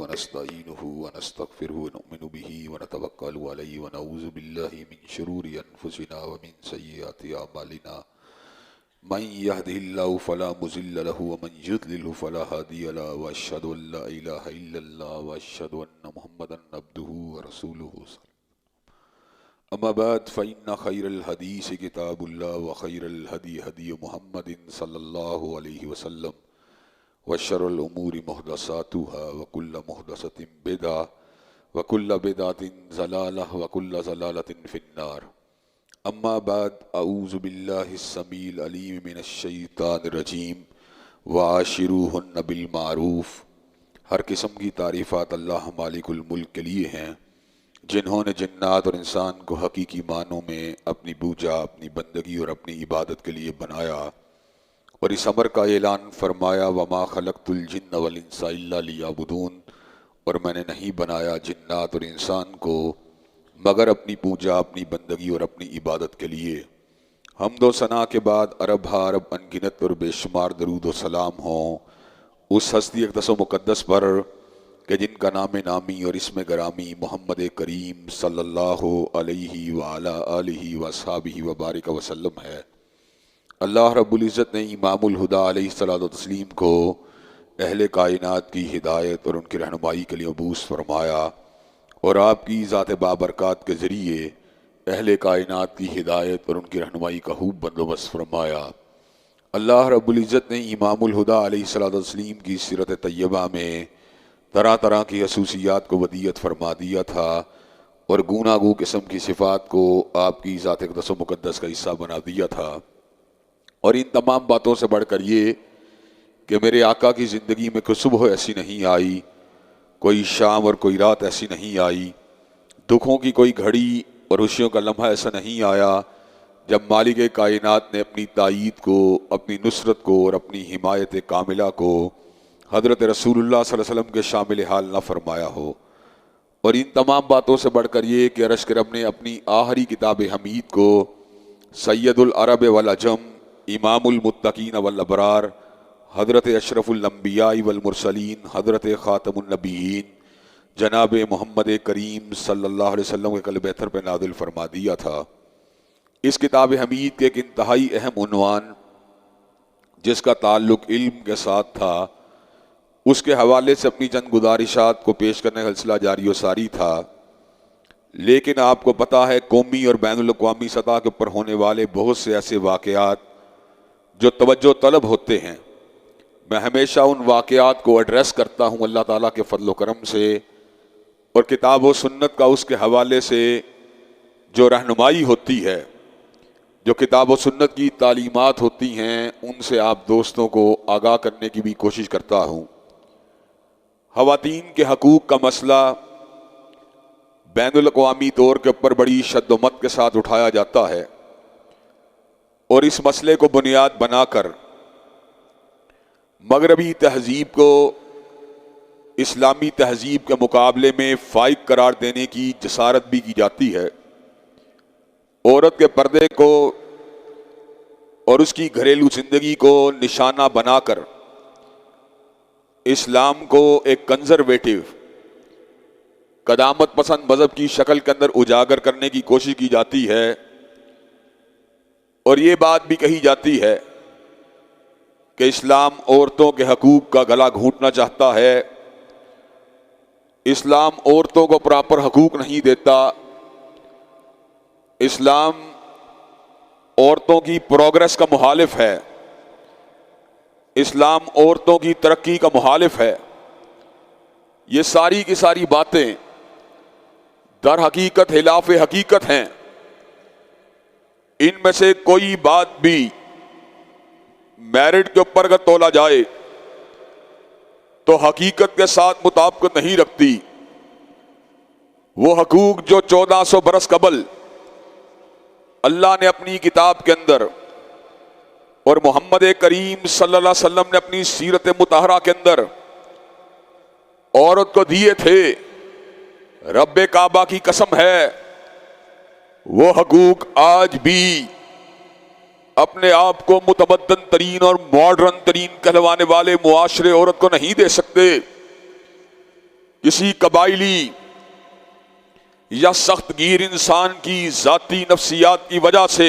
ونستعينه ونستغفره ونؤمن به ونتوكل عليه ونعوذ بالله من شرور أنفسنا ومن سيئات أعمالنا من يهده الله فلا مضل له ومن يضلل فلا هادي له وأشهد أن لا إله إلا الله وأشهد أن محمدا عبده ورسوله أما بعد فإن خير الحديث كتاب الله وخير الهدي هدي محمد صلى الله عليه وسلم وشر الأمور محدثاتها وكل محدثة بدعة وكل بدعة ضلالة وكل ضلالة في النار. اما بعد اعوذ باللہ السمیع العلیم من الشیطان الرجیم وعاشروہن بالمعروف. ہر قسم کی تعریفات اللہ مالک الملک کے لیے ہیں جنہوں نے جنات اور انسان کو حقیقی معنوں میں اپنی پوجا، اپنی بندگی اور اپنی عبادت کے لیے بنایا، اور اس امر کا اعلان فرمایا وما خلقت الجن والانس الا لیعبدون، اور میں نے نہیں بنایا جنات اور انسان کو مگر اپنی پوجا، اپنی بندگی اور اپنی عبادت کے لیے. حمد و ثنا کے بعد عرب ہا عرب انگنت اور بے شمار درود و سلام ہوں اس ہستی اقدس و مقدس پر کہ جن کا نام نامی اور اسم گرامی محمد کریم صلی اللہ علیہ وعلی آلہ واصحابہ وبارک وسلم ہے. اللہ رب العزت نے امام الہدیٰ علیہ الصلوۃ والتسلیم کو اہل کائنات کی ہدایت اور ان کی رہنمائی کے لیے مبعوث فرمایا، اور آپ کی ذات بابرکات کے ذریعے اہل کائنات کی ہدایت اور ان کی رہنمائی کا خوب بندوبست فرمایا. اللہ رب العزت نے امام الہدیٰ علیہ الصلوۃ والتسلیم کی سیرت طیبہ میں طرح طرح کی خصوصیات کو ودیعت فرما دیا تھا، اور گوناگوں قسم کی صفات کو آپ کی ذات اقدس و مقدس کا حصہ بنا دیا تھا. اور ان تمام باتوں سے بڑھ کر یہ کہ میرے آقا کی زندگی میں کوئی صبح ایسی نہیں آئی، کوئی شام اور کوئی رات ایسی نہیں آئی، دکھوں کی کوئی گھڑی اور خوشیوں کا لمحہ ایسا نہیں آیا جب مالک کائنات نے اپنی تائید کو، اپنی نصرت کو اور اپنی حمایت کاملہ کو حضرت رسول اللہ صلی اللہ علیہ وسلم کے شامل حال نہ فرمایا ہو. اور ان تمام باتوں سے بڑھ کر یہ کہ عرش کرم نے اپنی آخری کتاب حمید کو سید العرب والعجم، امام المتقین والابرار، حضرت اشرف الانبیاء والمرسلین، حضرت خاتم النبیین جناب محمد کریم صلی اللہ علیہ وسلم کے قلب اطہر پہ نازل فرما دیا تھا. اس کتاب حمید کے ایک انتہائی اہم عنوان جس کا تعلق علم کے ساتھ تھا، اس کے حوالے سے اپنی چند گزارشات کو پیش کرنے کا سلسلہ جاری و ساری تھا. لیکن آپ کو پتہ ہے قومی اور بین الاقوامی سطح کے اوپر ہونے والے بہت سے ایسے واقعات جو توجہ طلب ہوتے ہیں، میں ہمیشہ ان واقعات کو ایڈریس کرتا ہوں اللہ تعالیٰ کے فضل و کرم سے، اور کتاب و سنت کا اس کے حوالے سے جو رہنمائی ہوتی ہے، جو کتاب و سنت کی تعلیمات ہوتی ہیں، ان سے آپ دوستوں کو آگاہ کرنے کی بھی کوشش کرتا ہوں. خواتین کے حقوق کا مسئلہ بین الاقوامی طور کے اوپر بڑی شد و مت کے ساتھ اٹھایا جاتا ہے، اور اس مسئلے کو بنیاد بنا کر مغربی تہذیب کو اسلامی تہذیب کے مقابلے میں فائق قرار دینے کی جسارت بھی کی جاتی ہے. عورت کے پردے کو اور اس کی گھریلو زندگی کو نشانہ بنا کر اسلام کو ایک کنزرویٹو، قدامت پسند مذہب کی شکل کے اندر اجاگر کرنے کی کوشش کی جاتی ہے، اور یہ بات بھی کہی جاتی ہے کہ اسلام عورتوں کے حقوق کا گلا گھونٹنا چاہتا ہے، اسلام عورتوں کو پراپر حقوق نہیں دیتا، اسلام عورتوں کی پروگریس کا مخالف ہے، اسلام عورتوں کی ترقی کا مخالف ہے. یہ ساری کی ساری باتیں در حقیقت خلاف حقیقت ہیں. ان میں سے کوئی بات بھی میرٹ کے اوپر اگر تولا جائے تو حقیقت کے ساتھ مطابقت نہیں رکھتی. وہ حقوق جو 1400 برس قبل اللہ نے اپنی کتاب کے اندر اور محمد کریم صلی اللہ علیہ وسلم نے اپنی سیرت مطہرہ کے اندر عورت کو دیے تھے، رب کعبہ کی قسم ہے وہ حقوق آج بھی اپنے آپ کو متمدن ترین اور ماڈرن ترین کہلوانے والے معاشرے عورت کو نہیں دے سکتے. کسی قبائلی یا سخت گیر انسان کی ذاتی نفسیات کی وجہ سے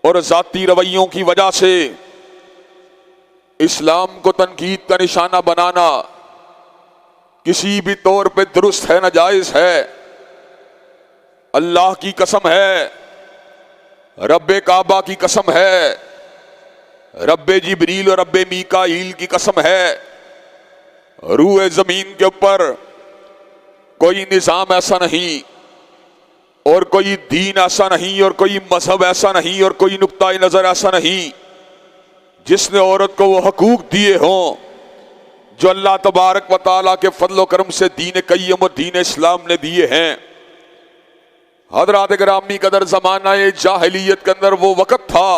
اور ذاتی رویوں کی وجہ سے اسلام کو تنقید کا نشانہ بنانا کسی بھی طور پہ درست ہے، ناجائز ہے۔ اللہ کی قسم ہے، رب کعبہ کی قسم ہے، رب جبریل اور رب میکائیل کی قسم ہے، روح زمین کے اوپر کوئی نظام ایسا نہیں اور کوئی دین ایسا نہیں اور کوئی مذہب ایسا نہیں اور کوئی نقطۂ نظر ایسا نہیں جس نے عورت کو وہ حقوق دیے ہوں جو اللہ تبارک و تعالیٰ کے فضل و کرم سے دین قیم اور دین اسلام نے دیے ہیں۔ حضرات گرامی قدر، زمانہ جاہلیت کے اندر وہ وقت تھا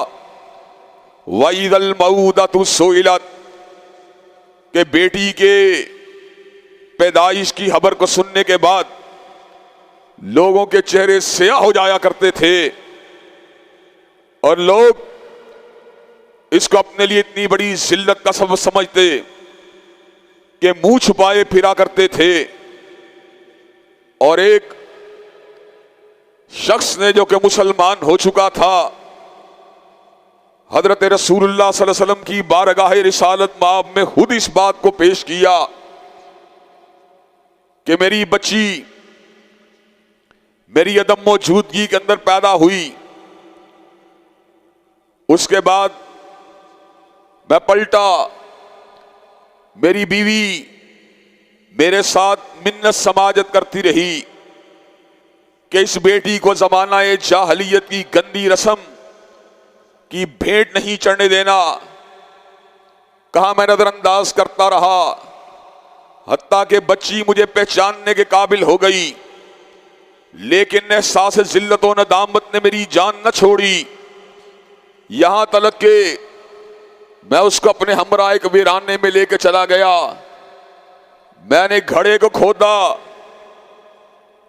وَإِذَا الْمَوْءُودَةُ سُئِلَتْ کہ بیٹی کے پیدائش کی خبر کو سننے کے بعد لوگوں کے چہرے سیاہ ہو جایا کرتے تھے اور لوگ اس کو اپنے لیے اتنی بڑی ذلت کا سبب سمجھتے کہ منہ چھپائے پھرا کرتے تھے۔ اور ایک شخص نے جو کہ مسلمان ہو چکا تھا، حضرت رسول اللہ صلی اللہ علیہ وسلم کی بارگاہ رسالت مآب میں خود اس بات کو پیش کیا کہ میری بچی میری عدم موجودگی کے اندر پیدا ہوئی، اس کے بعد میں پلٹا، میری بیوی میرے ساتھ منت سماجت کرتی رہی کہ اس بیٹی کو زمانہ جاہلیت کی گندی رسم کی بھیٹ نہیں چڑھنے دینا۔ کہاں میں نظر انداز کرتا رہا حتیٰ کہ بچی مجھے پہچاننے کے قابل ہو گئی، لیکن احساس ذلت و ندامت نے میری جان نہ چھوڑی، یہاں تلک کہ میں اس کو اپنے ہمراہ ایک ویرانے میں لے کے چلا گیا۔ میں نے گھڑے کو کھودا،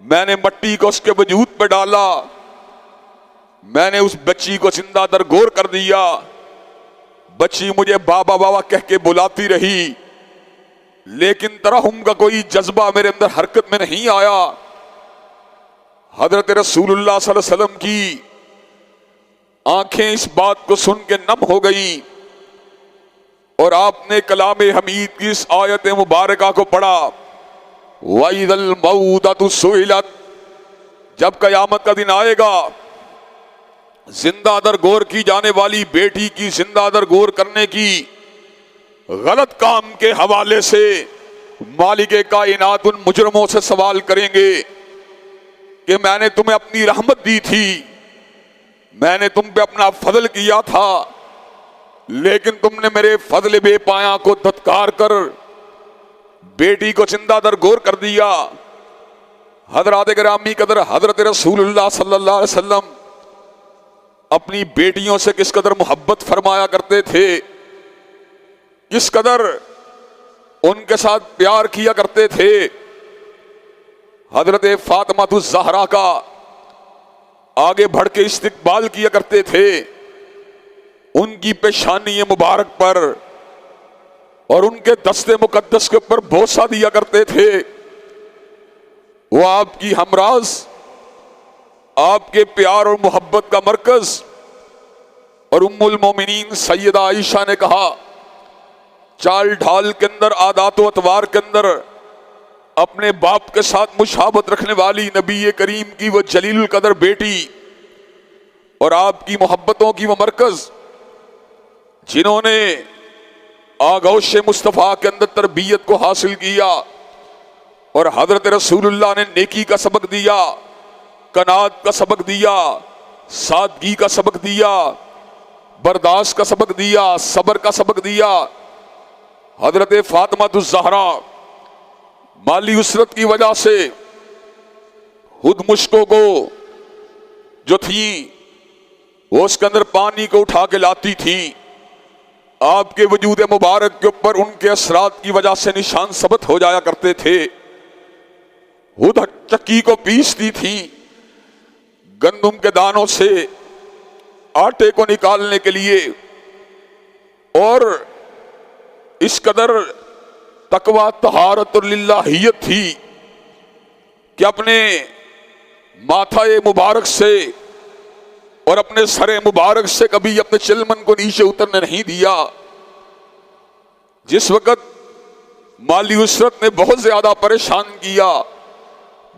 میں نے مٹی کو اس کے وجود پہ ڈالا، میں نے اس بچی کو زندہ درگور کر دیا۔ بچی مجھے بابا بابا کہہ کے بلاتی رہی، لیکن ترحم کا کوئی جذبہ میرے اندر حرکت میں نہیں آیا۔ حضرت رسول اللہ صلی اللہ علیہ وسلم کی آنکھیں اس بات کو سن کے نم ہو گئی اور آپ نے کلام حمید کی اس آیت مبارکہ کو پڑھا، وَإِذَا الْمَوْءُودَةُ سُئِلَتْ جب قیامت کا دن آئے گا، زندہ درگور کی جانے والی بیٹی کی زندہ درگور کرنے کی غلط کام کے حوالے سے مالک کائنات ان مجرموں سے سوال کریں گے کہ میں نے تمہیں اپنی رحمت دی تھی، میں نے تم پہ اپنا فضل کیا تھا، لیکن تم نے میرے فضل بے پایاں کو دھتکار کر بیٹی کو زندہ درگور کر دیا۔ حضرات گرامی قدر، حضرت رسول اللہ صلی اللہ علیہ وسلم اپنی بیٹیوں سے کس قدر محبت فرمایا کرتے تھے، کس قدر ان کے ساتھ پیار کیا کرتے تھے۔ حضرت فاطمہ الزہرا کا آگے بڑھ کے استقبال کیا کرتے تھے، ان کی پیشانی مبارک پر اور ان کے دست مقدس کے اوپر بوسہ دیا کرتے تھے۔ وہ آپ کی ہمراز، آپ کے پیار اور محبت کا مرکز۔ اور ام المومنین سیدہ عائشہ نے کہا، چال ڈھال کے اندر، عادات و اطوار کے اندر اپنے باپ کے ساتھ مشابہت رکھنے والی نبی کریم کی وہ جلیل القدر بیٹی اور آپ کی محبتوں کی وہ مرکز، جنہوں نے آغوش مصطفیٰ کے اندر تربیت کو حاصل کیا اور حضرت رسول اللہ نے نیکی کا سبق دیا، قناعت کا سبق دیا، سادگی کا سبق دیا، برداشت کا سبق دیا، صبر کا سبق دیا۔ حضرت فاطمہ الزہرا مالی اسرت کی وجہ سے خود مشکوں کو جو تھی وہ اس کے اندر پانی کو اٹھا کے لاتی تھی، آپ کے وجود مبارک کے اوپر ان کے اثرات کی وجہ سے نشان ثبت ہو جایا کرتے تھے۔ خود چکی کو پیستی تھی، گندم کے دانوں سے آٹے کو نکالنے کے لیے، اور اس قدر تقوی طہارت للہیت تھی کہ اپنے ماتھائے مبارک سے اور اپنے سر مبارک سے کبھی اپنے چلمن کو نیچے اترنے نہیں دیا۔ جس وقت مالی اسرت نے بہت زیادہ پریشان کیا،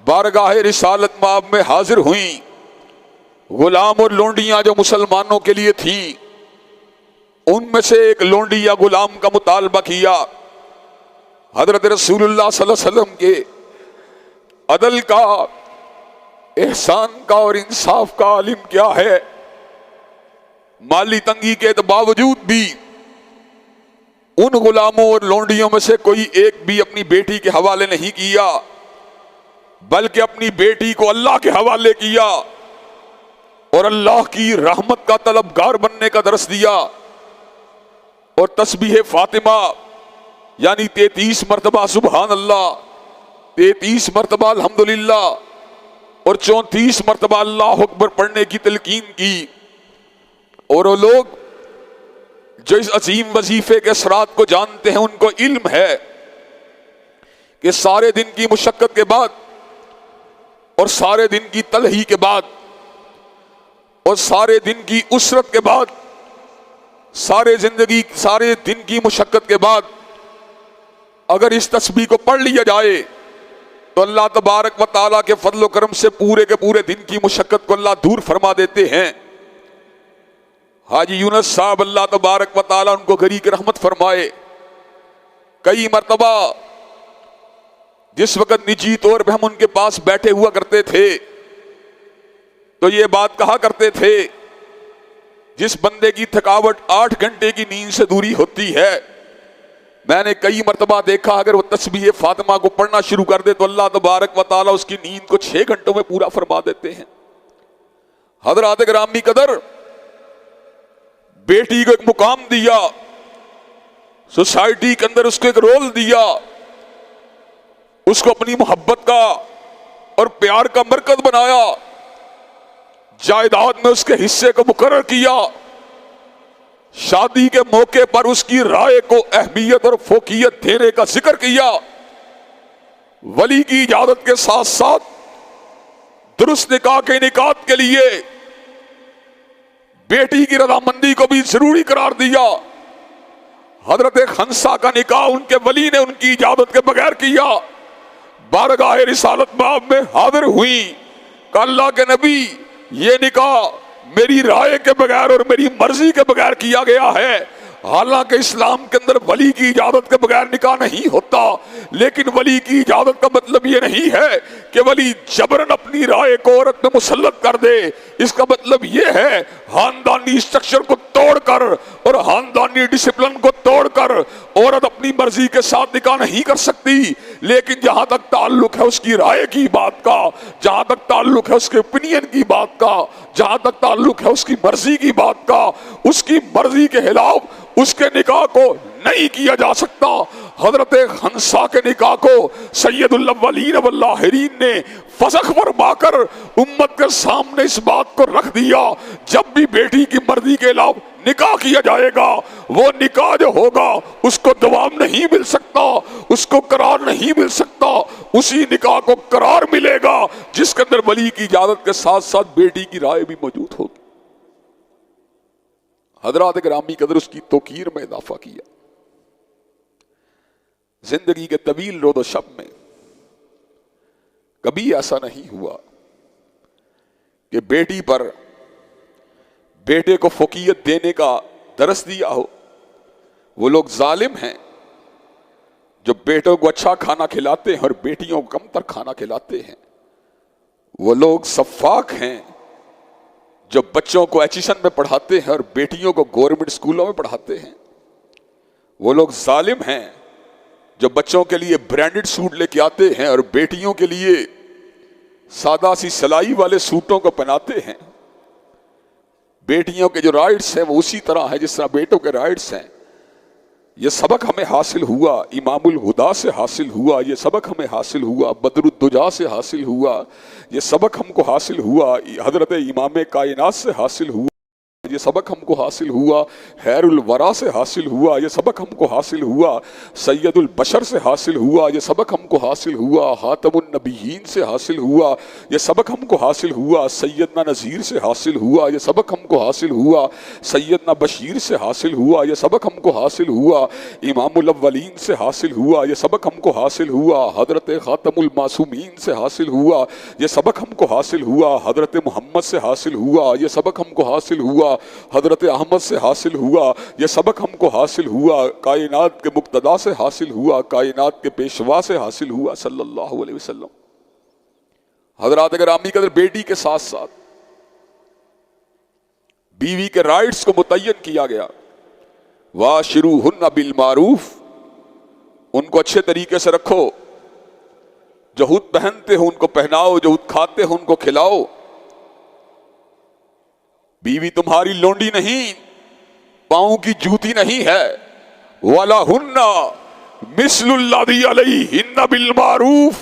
بارگاہ رسالت مآب میں حاضر ہوئیں غلام اور لونڈیاں جو مسلمانوں کے لیے تھیں۔ ان میں سے ایک لونڈی یا غلام کا مطالبہ کیا، حضرت رسول اللہ صلی اللہ علیہ وسلم کے عدل کا، احسان کا اور انصاف کا عالم کیا ہے؟ مالی تنگی کے باوجود بھی ان غلاموں اور لونڈیوں میں سے کوئی ایک بھی اپنی بیٹی کے حوالے نہیں کیا، بلکہ اپنی بیٹی کو اللہ کے حوالے کیا اور اللہ کی رحمت کا طلبگار بننے کا درس دیا، اور تسبیح فاطمہ یعنی 33 مرتبہ سبحان اللہ، 33 مرتبہ الحمدللہ اور 34 مرتبہ اللہ اکبر پڑھنے کی تلقین کی۔ اور وہ لوگ جو اس عظیم وظیفے کے اثرات کو جانتے ہیں، ان کو علم ہے کہ سارے دن کی مشقت کے بعد اور سارے دن کی تلہی کے بعد اور سارے دن کی اسرت کے بعد، سارے دن کی مشقت کے بعد اگر اس تسبیح کو پڑھ لیا جائے تو اللہ تبارک و تعالیٰ کے فضل و کرم سے پورے کے پورے دن کی مشقت کو اللہ دور فرما دیتے ہیں۔ حاجی یونس صاحب اللہ تبارک و تعالیٰ ان کو گھری کی رحمت فرمائے، کئی مرتبہ جس وقت نجی طور پہ ہم ان کے پاس بیٹھے ہوا کرتے تھے تو یہ بات کہا کرتے تھے، جس بندے کی تھکاوٹ 8 گھنٹے کی نیند سے دوری ہوتی ہے، میں نے کئی مرتبہ دیکھا اگر وہ تسبیح فاطمہ کو پڑھنا شروع کر دے تو اللہ تبارک و تعالیٰ اس کی نیند کو 6 گھنٹوں میں پورا فرما دیتے ہیں۔ حضرات گرامی قدر، بیٹی کو ایک مقام دیا، سوسائٹی کے اندر اس کو ایک رول دیا، اس کو اپنی محبت کا اور پیار کا مرکز بنایا، جائیداد میں اس کے حصے کو مقرر کیا، شادی کے موقع پر اس کی رائے کو اہمیت اور فوقیت دینے کا ذکر کیا، ولی کی اجازت کے ساتھ ساتھ درست نکاح کے انعقاد کے لیے بیٹی کی رضامندی کو بھی ضروری قرار دیا۔ حضرت خنسا کا نکاح ان کے ولی نے ان کی اجازت کے بغیر کیا، بارگاہ رسالت مآب میں حاضر ہوئی کہ اللہ کے نبی یہ نکاح میری رائے کے بغیر اور میری مرضی کے بغیر کیا گیا ہے۔ حالانکہ اسلام کے اندر ولی کی اجازت کے بغیر نکاح نہیں ہوتا، لیکن ولی کی اجازت کا مطلب یہ نہیں ہے کہ ولی جبرن اپنی رائے کو عورت میں مسلط کر دے۔ اس کا مطلب یہ ہے خاندانی اسٹرکچر کو توڑ کر اور خاندانی ڈسپلن کو توڑ کر عورت اپنی مرضی کے ساتھ نکاح نہیں کر سکتی، لیکن جہاں تک تعلق ہے اس کی رائے کی بات کا، جہاں تک تعلق ہے اس کے اوپینین کی بات کا، جہاں تک تعلق ہے اس کی مرضی کی بات کا، اس کی مرضی کے خلاف اس کے نکاح کو نہیں کیا جا سکتا۔ حضرت خنسا کے نکاح کو سید الاولین والآخرین نے فسخ فرما کر امت کے سامنے اس بات کو رکھ دیا، جب بھی بیٹی کی مرضی کے خلاف نکاح کیا جائے گا، وہ نکاح جو ہوگا اس کو دوام نہیں مل سکتا، اس کو قرار نہیں مل سکتا، اسی نکاح کو قرار ملے گا جس کے اندر ولی کی اجازت کے ساتھ ساتھ بیٹی کی رائے بھی موجود ہوگی۔ حضرات گرامی قدر، اس کی توقیر میں اضافہ کیا۔ زندگی کے طویل رود و شب میں کبھی ایسا نہیں ہوا کہ بیٹی پر بیٹے کو فوقیت دینے کا درس دیا ہو۔ وہ لوگ ظالم ہیں جو بیٹوں کو اچھا کھانا کھلاتے ہیں اور بیٹیوں کو کم تر کھانا کھلاتے ہیں۔ وہ لوگ سفاک ہیں جو بچوں کو ایچیشن میں پڑھاتے ہیں اور بیٹیوں کو گورنمنٹ اسکولوں میں پڑھاتے ہیں۔ وہ لوگ ظالم ہیں جو بچوں کے لیے برانڈڈ سوٹ لے کے آتے ہیں اور بیٹیوں کے لیے سادہ سی سلائی والے سوٹوں کو پہناتے ہیں۔ بیٹیوں کے جو رائٹس ہیں وہ اسی طرح ہیں جس طرح بیٹوں کے رائٹس ہیں۔ یہ سبق ہمیں حاصل ہوا امام الہدا سے حاصل ہوا، یہ سبق ہمیں حاصل ہوا بدر الدجا سے حاصل ہوا، یہ سبق ہم کو حاصل ہوا حضرت امام کائنات سے حاصل ہوا۔ یہ سبق ہم کو حاصل ہوا خیر الورا سے حاصل ہوا، یہ سبق ہم کو حاصل ہوا سید البشر سے حاصل ہوا، یہ سبق ہم کو حاصل ہوا خاتم النبیین سے حاصل ہوا، یہ سبق ہم کو حاصل ہوا سیدنا نذیر سے حاصل ہوا، یہ سبق ہم کو حاصل ہوا سیدنا بشیر سے حاصل ہوا، یہ سبق ہم کو حاصل ہوا امام الاولین سے حاصل ہوا، یہ سبق ہم کو حاصل ہوا حضرت خاتم المعصومین سے حاصل ہوا، یہ سبق ہم کو حاصل ہوا حضرت محمد سے حاصل ہوا، یہ سبق ہم کو حاصل ہوا حضرت احمد سے حاصل ہوا، یہ سبق ہم کو حاصل ہوا کائنات کے مقتدا سے حاصل ہوا، کائنات کے پیشوا سے حاصل ہوا صلی اللہ علیہ وسلم۔ حضرات گرامی قدر، بیٹی کے ساتھ ساتھ بیوی کے رائٹس کو متعین کیا گیا، وَاشِرُوهُنَّ بِالْمَعْرُوفِ، ان کو اچھے طریقے سے رکھو، جو خود پہنتے ہو ان کو پہناؤ، جو خود کھاتے ہو ان کو کھلاؤ۔ بیوی تمہاری لونڈی نہیں، پاؤں کی جوتی نہیں ہے۔ وَلَهُنَّ مِثْلُ الَّذِي عَلَيْهِنَّ بِالْمَعْرُوفِ،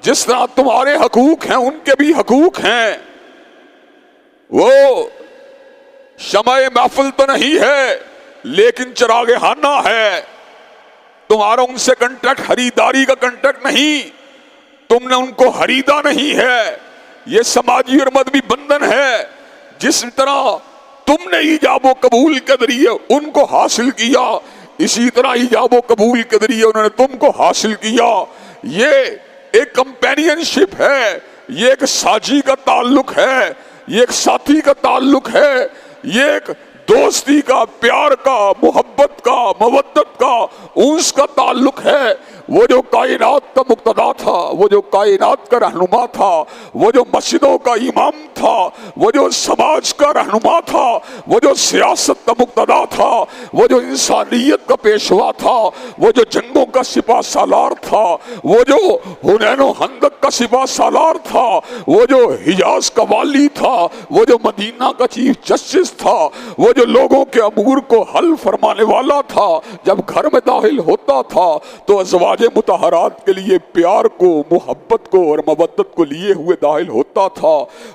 جس طرح تمہارے حقوق ہیں ان کے بھی حقوق ہیں۔ وہ شمع محفل تو نہیں ہے لیکن چراغ خانہ ہے، تمہارا ان سے کنٹیکٹ خریداری کا کنٹیکٹ نہیں، تم نے ان کو خریدا نہیں ہے، یہ سماجی اور مذہبی بندھن ہے۔ جس طرح تم نے ایجاب و قبول کے ذریعے ان کو حاصل کیا، اسی طرح ایجاب و قبول کے ذریعے انہوں نے تم کو حاصل کیا۔ یہ ایک کمپینین شپ ہے، یہ ایک ساجی کا تعلق ہے، یہ ایک ساتھی کا تعلق ہے، یہ ایک دوستی کا، پیار کا، محبت کا، مودت کا، انس کا تعلق ہے۔ وہ جو کائنات کا مقتدا تھا، وہ جو کائنات کا رہنما تھا، وہ جو مسجدوں کا امام تھا، وہ جو سماج کا رہنما تھا، وہ جو سیاست کا مقتدا تھا، وہ جو انسانیت کا پیشوا تھا، وہ جو جنگوں کا سپہ سالار تھا، وہ جو حنین و خندق کا سپہ سالار تھا، وہ جو حجاز کا والی تھا، وہ جو مدینہ کا چیف جسٹس تھا، وہ جو لوگوں کے امور کو حل فرمانے والا تھا، جب گھر میں داخل ہوتا تھا تو ازواج مطہرات کے لیے پیار کو، محبت کو اور مودت کو لیے ہوئے داخل ہوتا تھا۔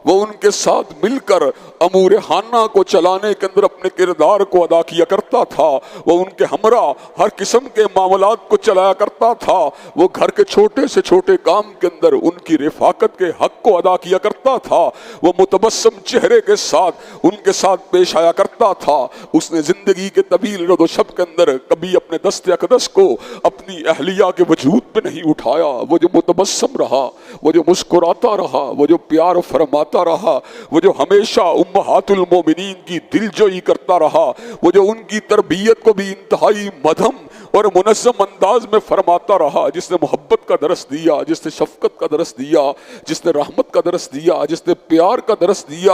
وہ ان کے ساتھ مل کر امور خانہ کو چلانے کے اندر اپنے کردار کو ادا کیا کرتا تھا، وہ ان کے ہمراہ ہر قسم کے معاملات کو چلایا کرتا تھا، وہ گھر کے چھوٹے سے چھوٹے کام کے اندر ان کی رفاقت کے حق کو ادا کیا کرتا تھا، وہ متبسم چہرے کے ساتھ ان کے ساتھ پیش آیا کرتا تھا۔ اس نے زندگی کے طویل رد و شب کے اندر کبھی اپنے دست اقدس کو اپنی اہلیہ کے وجود پہ نہیں اٹھایا، وہ جو متبسم رہا، وہ جو مسکراتا رہا، وہ جو پیار فرماتا رہا، وہ جو ہمیشہ امہات المومنین کی دلجوئی کرتا رہا، وہ جو ان کی تربیت کو بھی انتہائی مدھم اور منظم انداز میں فرماتا رہا، جس نے محبت کا درس دیا، جس نے شفقت کا درس دیا، جس نے رحمت کا درس دیا، جس نے پیار کا درس دیا۔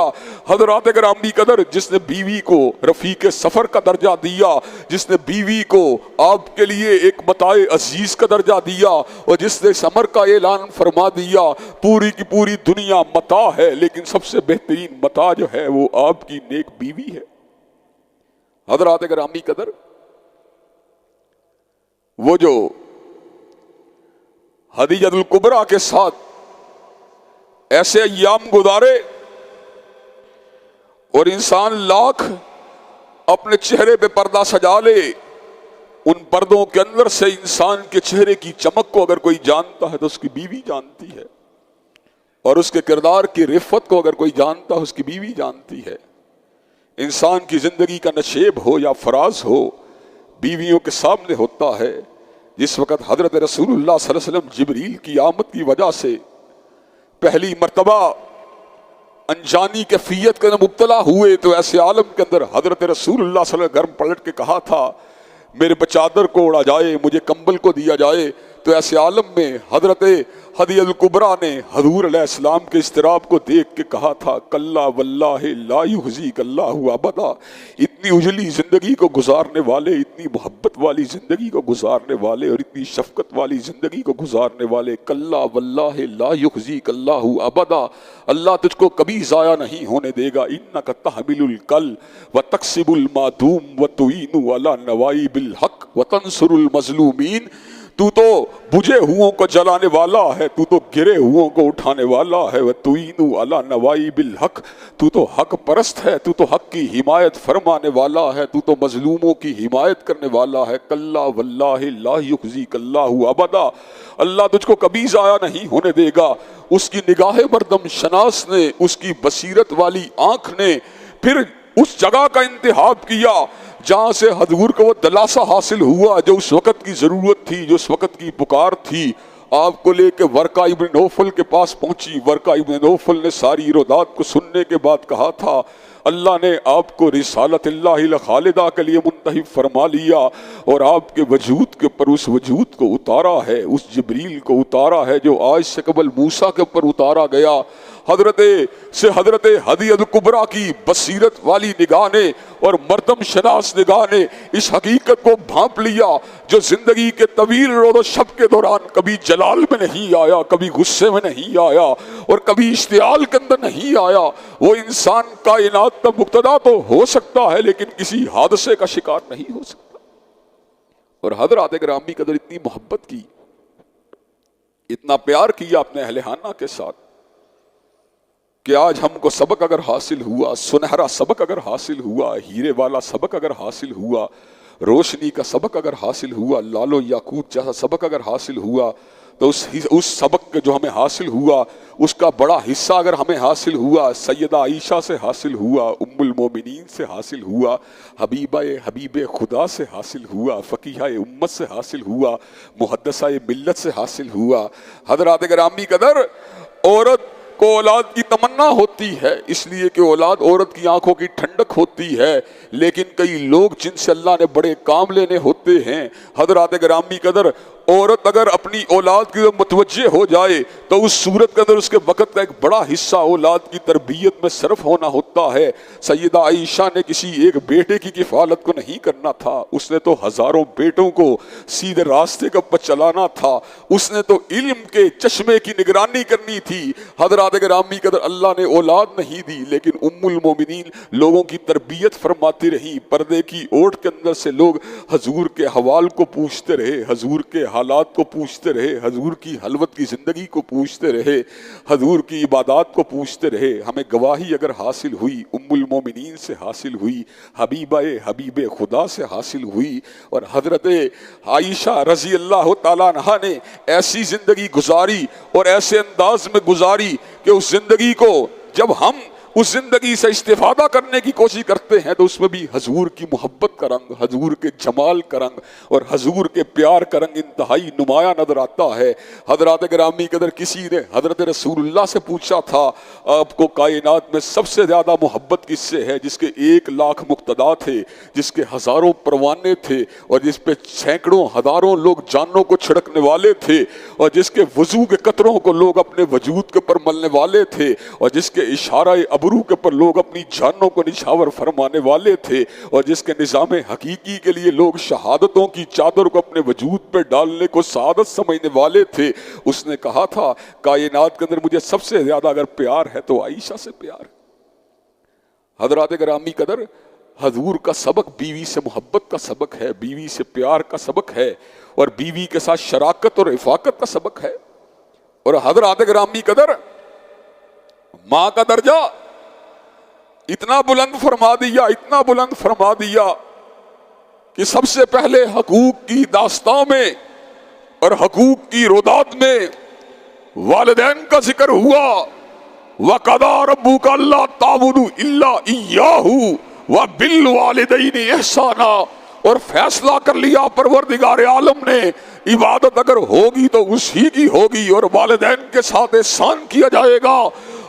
حضرات گرامی قدر، جس نے بیوی کو رفیق سفر کا درجہ دیا، جس نے بیوی کو آپ کے لیے ایک متاع عزیز کا درجہ دیا، اور جس نے سمر کا اعلان فرما دیا، پوری کی پوری دنیا متاع ہے لیکن سب سے بہترین متاع جو ہے وہ آپ کی نیک بیوی ہے۔ حضرات گرامی قدر، وہ جو خدیجہ الکبریٰ کے ساتھ ایسے ایام گزارے اور انسان لاکھ اپنے چہرے پہ پردہ سجا لے، ان پردوں کے اندر سے انسان کے چہرے کی چمک کو اگر کوئی جانتا ہے تو اس کی بیوی جانتی ہے، اور اس کے کردار کی رفت کو اگر کوئی جانتا ہے اس کی بیوی جانتی ہے۔ انسان کی زندگی کا نشیب ہو یا فراز ہو، بیویوں کے سامنے ہوتا ہے۔ جس وقت حضرت رسول اللہ صلی اللہ علیہ وسلم جبریل کی آمد کی وجہ سے پہلی مرتبہ انجانی کیفیت کے اندر مبتلا ہوئے، تو ایسے عالم کے اندر حضرت رسول اللہ صلی اللہ علیہ وسلم گرم پلٹ کے کہا تھا میرے پہ چادر کو اڑا جائے، مجھے کمبل کو دیا جائے۔ تو ایسے عالم میں حضرت خدیجہ الکبریٰ نے حضور علیہ السلام کے اضطراب کو دیکھ کے کہا تھا کلا واللہ لا یخزیک اللہ ابدا۔ اتنی اجلی زندگی کو گزارنے والے، اتنی محبت والی زندگی کو گزارنے والے اور اتنی شفقت والی زندگی کو گزارنے والے، کلا واللہ لا یخزیک اللہ ابدا، اللہ تجھ کو کبھی ضائع نہیں ہونے دے گا۔ انک تحمل الکل وتکسب المعدوم وتعین علی نوائب الحق وتنصر المظلومین، تو بجھے ہوں کو جلانے والا ہے، تو گرے ہوں کو اٹھانے والا ہے، وَتُعِينُ عَلَى نَوَائِبِ الْحَقِّ، تو حق پرست ہے، تو حق کی حمایت فرمانے والا ہے، تو مظلوموں کی حمایت کرنے والا ہے۔ کلا واللہ لا یخزیک اللہ ابدا، اللہ تجھ کو کبھی ضائع نہیں ہونے دے گا۔ اس کی نگاہ مردم شناس نے، اس کی بصیرت والی آنکھ نے پھر اس جگہ کا انتخاب کیا جہاں سے حضور کو وہ دلاسا حاصل ہوا جو اس وقت کی ضرورت تھی، جو اس وقت کی پکار تھی۔ آپ کو لے کے ورقہ ابن نوفل کے پاس پہنچی۔ ورقہ ابن نوفل نے ساری رودات کو سننے کے بعد کہا تھا اللہ نے آپ کو رسالت اللہ الخالدہ کے لیے منتخب فرما لیا اور آپ کے وجود کے اوپر اس وجود کو اتارا ہے، اس جبریل کو اتارا ہے جو آج سے قبل موسیٰ کے اوپر اتارا گیا۔ حضرت ہدیہ کبریٰ کی بصیرت والی نگاہ نے اور مردم شناس نگاہ نے اس حقیقت کو بھانپ لیا جو زندگی کے طویل روز و شب کے دوران کبھی جلال میں نہیں آیا، کبھی غصے میں نہیں آیا اور کبھی اشتعال کے اندر نہیں آیا۔ وہ انسان کائنات کا مقتدا تو ہو سکتا ہے لیکن کسی حادثے کا شکار نہیں ہو سکتا۔ اور حضرات گرامی قدر اتنی محبت کی، اتنا پیار کیا اپنے اہل خانہ کے ساتھ کہ آج ہم کو سبق اگر حاصل ہوا، سنہرا سبق اگر حاصل ہوا، ہیرے والا سبق اگر حاصل ہوا، روشنی کا سبق اگر حاصل ہوا، لالو یاقوت جیسا سبق اگر حاصل ہوا، تو اس سبق جو ہمیں حاصل ہوا اس کا بڑا حصہ اگر ہمیں حاصل ہوا سیدہ عائشہ سے حاصل ہوا، ام المومنین سے حاصل ہوا، حبیب خدا سے حاصل ہوا، فقیہ امت سے حاصل ہوا، محدثہ ملت سے حاصل ہوا۔ حضرات گرامی قدر، عورت کو اولاد کی تمنا ہوتی ہے اس لیے کہ اولاد عورت کی آنکھوں کی ٹھنڈک ہوتی ہے، لیکن کئی لوگ جن سے اللہ نے بڑے کام لینے ہوتے ہیں، حضرات گرامی قدر، عورت اگر اپنی اولاد کی متوجہ ہو جائے تو اس صورت کے اندر اس کے وقت کا ایک بڑا حصہ اولاد کی تربیت میں صرف ہونا ہوتا ہے۔ سیدہ عائشہ نے کسی ایک بیٹے کی کفالت کو نہیں کرنا تھا، اس نے تو ہزاروں بیٹوں کو سیدھے راستے کے اوپر چلانا تھا، اس نے تو علم کے چشمے کی نگرانی کرنی تھی۔ حضرات گرامی قدر، اللہ نے اولاد نہیں دی لیکن ام المومنین لوگوں کی تربیت فرماتی رہی۔ پردے کی اوٹ کے اندر سے لوگ حضور کے حوال کو پوچھتے رہے، حضور کے حالات کو پوچھتے رہے، حضور کی خلوت کی زندگی کو پوچھتے رہے، حضور کی عبادات کو پوچھتے رہے۔ ہمیں گواہی اگر حاصل ہوئی ام المومنین سے حاصل ہوئی، حبیب خدا سے حاصل ہوئی، اور حضرت عائشہ رضی اللہ تعالیٰ عنہا نے ایسی زندگی گزاری اور ایسے انداز میں گزاری کہ اس زندگی کو جب ہم اس زندگی سے استفادہ کرنے کی کوشش کرتے ہیں تو اس میں بھی حضور کی محبت کا رنگ، حضور کے جمال کا رنگ اور حضور کے پیار کا رنگ انتہائی نمایاں نظر آتا ہے۔ حضرات گرامی قدر، کسی نے حضرت رسول اللہ سے پوچھا تھا آپ کو کائنات میں سب سے زیادہ محبت کس سے ہے؟ جس کے 1,00,000 مقتدا تھے، جس کے ہزاروں پروانے تھے اور جس پہ سینکڑوں ہزاروں لوگ جانوں کو چھڑکنے والے تھے اور جس کے وضو کے قطروں کو لوگ اپنے وجود کے پر ملنے والے تھے اور جس کے اشارہ ابرو کے پر لوگ اپنی جانوں کو نچھاور فرمانے والے تھے اور جس کے نظام حقیقی کے لیے لوگ شہادتوں کی چادر کو اپنے وجود پہ ڈالنے کو سعادت سمجھنے والے تھے، اس نے کہا تھا کائنات کے اندر مجھے سب سے زیادہ اگر پیار ہے تو عائشہ سے پیار ہے۔ حضرات گرامی قدر، حضور کا سبق بیوی سے محبت کا سبق ہے، بیوی سے پیار کا سبق ہے اور بیوی کے ساتھ شراکت اور رفاقت کا سبق ہے۔ اور حضرات گرامی قدر، ماں کا درجہ اتنا بلند فرما دیا، اتنا بلند فرما دیا کہ سب سے پہلے حقوق کی داستان میں اور حقوق کی رودات میں والدین کا ذکر ہوا۔ وَقَضَىٰ رَبُّكَ أَلَّا تَعْبُدُوا إِلَّا إِيَّاهُ وَبِالْوَالِدَيْنِ إِحْسَانًا، اور فیصلہ کر لیا پروردگار عالم نے عبادت اگر ہوگی تو اسی کی ہوگی اور والدین کے ساتھ احسان کیا جائے گا۔